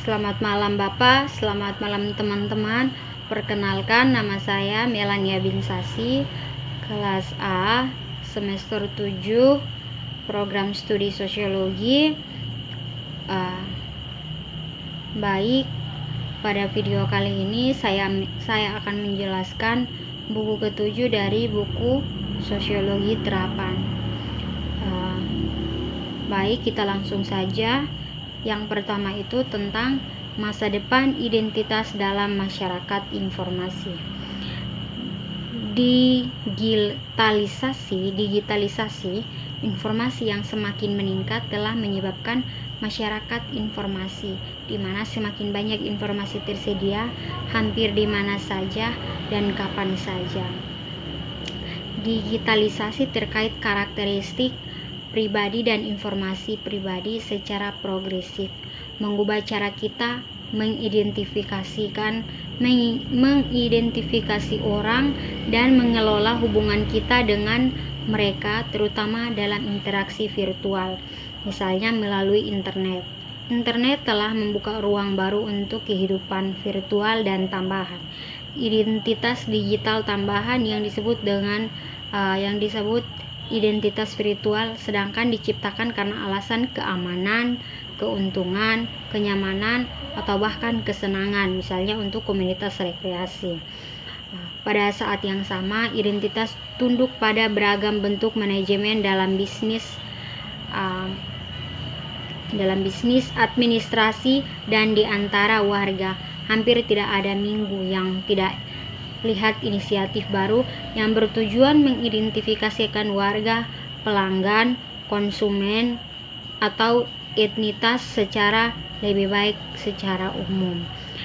Selamat malam Bapak, selamat malam teman-teman. Perkenalkan, nama saya Melania Binsasi, kelas A, semester 7, program studi sosiologi. Baik, pada video kali ini saya akan menjelaskan buku ketujuh dari buku Sosiologi Terapan. Baik, kita langsung saja. Yang pertama itu tentang masa depan identitas dalam masyarakat informasi. Digitalisasi informasi yang semakin meningkat telah menyebabkan masyarakat informasi, di mana semakin banyak informasi tersedia hampir di mana saja dan kapan saja. Digitalisasi terkait karakteristik pribadi dan informasi pribadi secara progresif, mengubah cara kita mengidentifikasi orang dan mengelola hubungan kita dengan mereka, terutama dalam interaksi virtual, misalnya melalui internet. Internet telah membuka ruang baru untuk kehidupan virtual dan tambahan. Identitas digital tambahan yang disebut identitas virtual, sedangkan diciptakan karena alasan keamanan, keuntungan, kenyamanan, atau bahkan kesenangan, misalnya untuk komunitas rekreasi. Pada saat yang sama, identitas tunduk pada beragam bentuk manajemen dalam bisnis, administrasi, dan di antara warga. Hampir tidak ada minggu yang tidak lihat inisiatif baru yang bertujuan mengidentifikasikan warga, pelanggan, konsumen, atau etnitas secara lebih baik secara umum.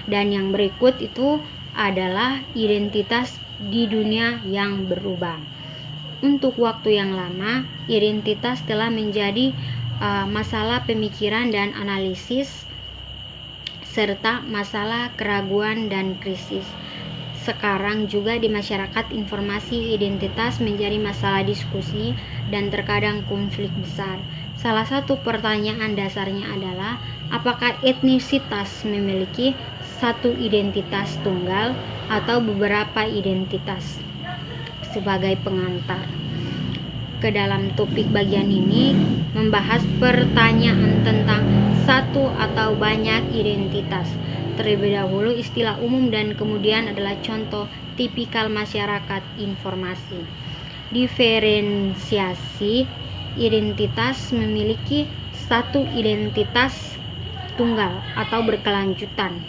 Dan yang berikut itu adalah identitas di dunia yang berubah. Untuk waktu yang lama, identitas telah menjadi masalah pemikiran dan analisis, serta masalah keraguan dan krisis. Sekarang juga di masyarakat informasi, identitas menjadi masalah diskusi dan terkadang konflik besar. Salah satu pertanyaan dasarnya adalah, apakah etnisitas memiliki satu identitas tunggal atau beberapa identitas? Sebagai pengantar ke dalam topik bagian ini, membahas pertanyaan tentang satu atau banyak identitas. Terlebih dahulu istilah umum dan kemudian adalah contoh tipikal masyarakat informasi. Diferensiasi identitas memiliki satu identitas tunggal atau berkelanjutan.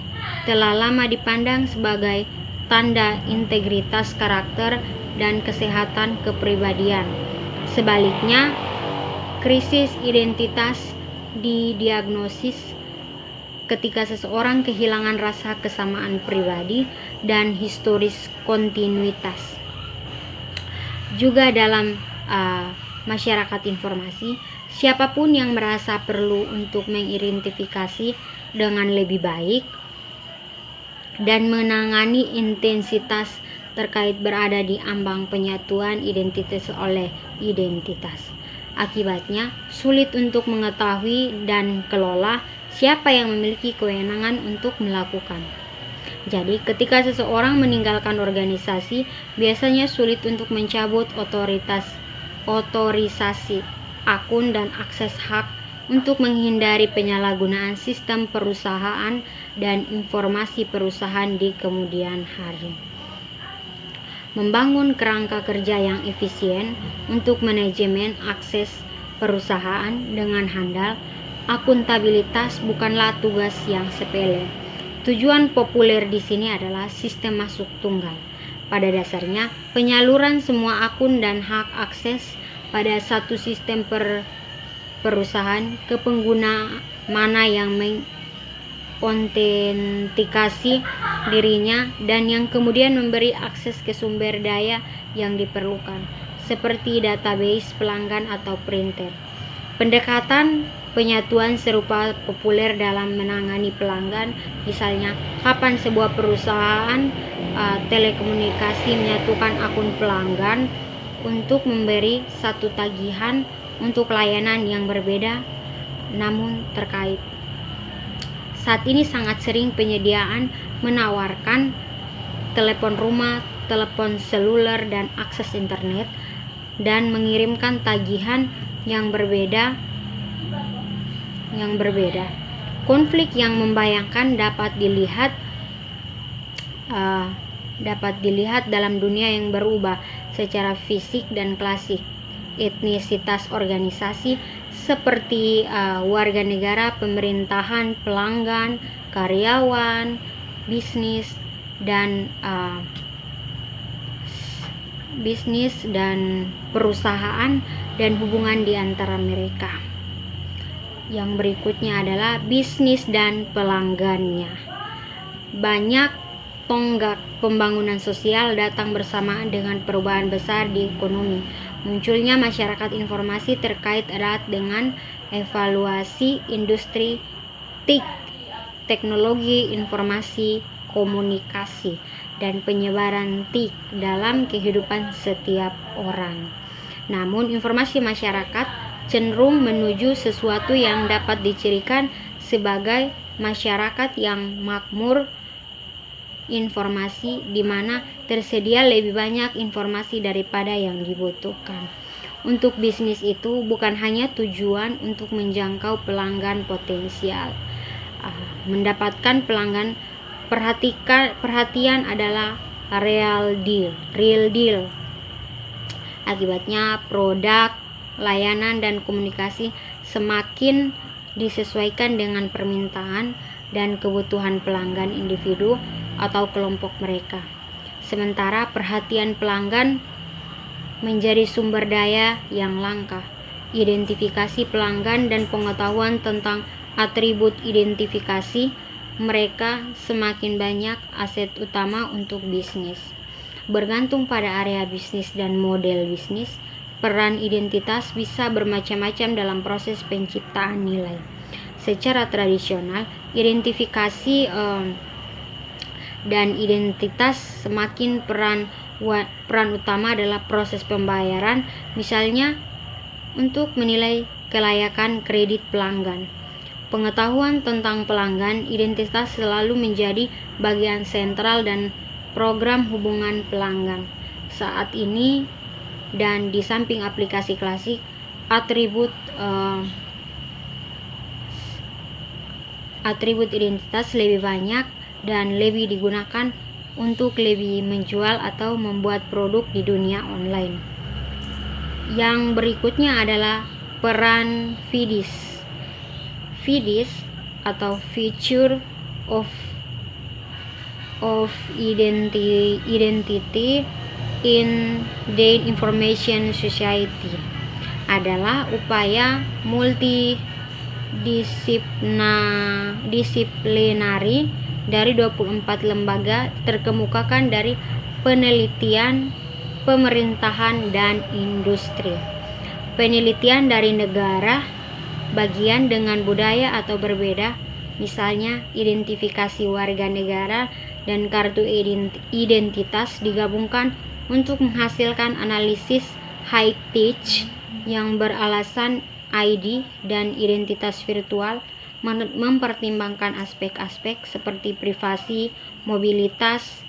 Telah lama dipandang sebagai tanda integritas karakter dan kesehatan kepribadian. Sebaliknya, krisis identitas didiagnosis ketika seseorang kehilangan rasa kesamaan pribadi dan historis kontinuitas. Juga dalam masyarakat informasi, siapapun yang merasa perlu untuk mengidentifikasi dengan lebih baik dan menangani intensitas terkait berada di ambang penyatuan identitas oleh identitas. Akibatnya, sulit untuk mengetahui dan kelola siapa yang memiliki kewenangan untuk melakukan. Jadi, ketika seseorang meninggalkan organisasi, biasanya sulit untuk mencabut otorisasi akun dan akses hak untuk menghindari penyalahgunaan sistem perusahaan dan informasi perusahaan di kemudian hari. Membangun kerangka kerja yang efisien untuk manajemen akses perusahaan dengan handal. Akuntabilitas bukanlah tugas yang sepele. Tujuan populer di sini adalah sistem masuk tunggal. Pada dasarnya, penyaluran semua akun dan hak akses pada satu sistem perusahaan ke pengguna mana yang mengotentikasi dirinya dan yang kemudian memberi akses ke sumber daya yang diperlukan, seperti database pelanggan atau printer. Pendekatan penyatuan serupa populer dalam menangani pelanggan, misalnya kapan sebuah perusahaan telekomunikasi menyatukan akun pelanggan untuk memberi satu tagihan untuk layanan yang berbeda namun terkait. Saat ini sangat sering penyediaan menawarkan telepon rumah, telepon seluler, dan akses internet, dan mengirimkan tagihan yang berbeda. Konflik yang membayangkan dapat dilihat dalam dunia yang berubah secara fisik dan klasik. Etnisitas organisasi seperti warga negara, pemerintahan, pelanggan, karyawan, bisnis dan perusahaan, dan hubungan di antara mereka. Yang berikutnya adalah bisnis dan pelanggannya. Banyak tonggak pembangunan sosial datang bersamaan dengan perubahan besar di ekonomi. Munculnya masyarakat informasi terkait erat dengan evaluasi industri TIK, teknologi informasi komunikasi, dan penyebaran TIK dalam kehidupan setiap orang. Namun, informasi masyarakat cenderung menuju sesuatu yang dapat dicirikan sebagai masyarakat yang makmur informasi, di mana tersedia lebih banyak informasi daripada yang dibutuhkan. Untuk bisnis itu bukan hanya tujuan untuk menjangkau pelanggan potensial. Mendapatkan pelanggan perhatian adalah real deal. Akibatnya produk, layanan, dan komunikasi semakin disesuaikan dengan permintaan dan kebutuhan pelanggan individu atau kelompok mereka. Sementara perhatian pelanggan menjadi sumber daya yang langka. Identifikasi pelanggan dan pengetahuan tentang atribut identifikasi mereka semakin banyak aset utama untuk bisnis. Bergantung pada area bisnis dan model bisnis, peran identitas bisa bermacam-macam dalam proses penciptaan nilai. Secara tradisional, identifikasi dan identitas semakin peran utama adalah proses pembayaran, misalnya untuk menilai kelayakan kredit pelanggan. Pengetahuan tentang pelanggan, identitas selalu menjadi bagian sentral dan program hubungan pelanggan. Saat ini, dan di samping aplikasi klasik, atribut identitas lebih banyak dan lebih digunakan untuk lebih menjual atau membuat produk di dunia online. Yang berikutnya adalah peran FIDIS. FIDIS atau Future of Identity in the Information Society adalah upaya multidisiplinari dari 24 lembaga terkemukakan dari penelitian, pemerintahan, dan industri. Penelitian dari negara bagian dengan budaya atau berbeda, misalnya identifikasi warga negara dan kartu identitas, digabungkan untuk menghasilkan analisis high-tech yang beralasan ID dan identitas virtual, mempertimbangkan aspek-aspek seperti privasi, mobilitas,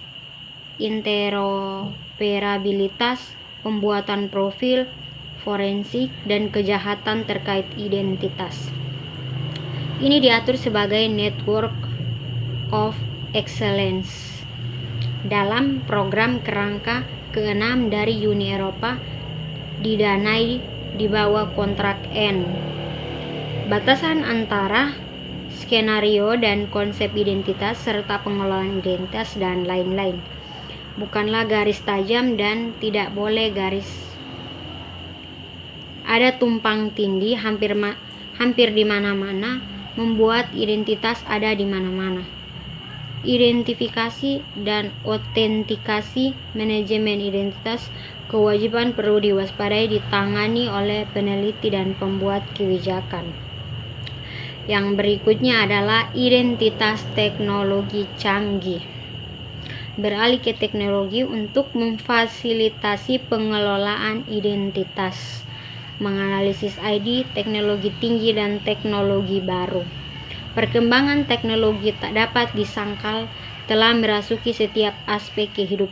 interoperabilitas, pembuatan profil, forensik, dan kejahatan terkait identitas. Ini diatur sebagai Network of Excellence dalam program kerangka ke-6 dari Uni Eropa, didanai di bawah kontrak N. Batasan antara skenario dan konsep identitas serta pengelolaan identitas dan lain-lain bukanlah garis tajam dan tidak boleh garis. Ada tumpang tindih hampir di mana-mana, membuat identitas ada di mana-mana. Identifikasi dan autentikasi manajemen identitas kewajiban perlu diwaspadai, ditangani oleh peneliti dan pembuat kebijakan. Yang berikutnya adalah identitas teknologi canggih. Beralih ke teknologi untuk memfasilitasi pengelolaan identitas, menganalisis ID, teknologi tinggi, dan teknologi baru. Perkembangan teknologi tak dapat disangkal telah merasuki setiap aspek kehidupan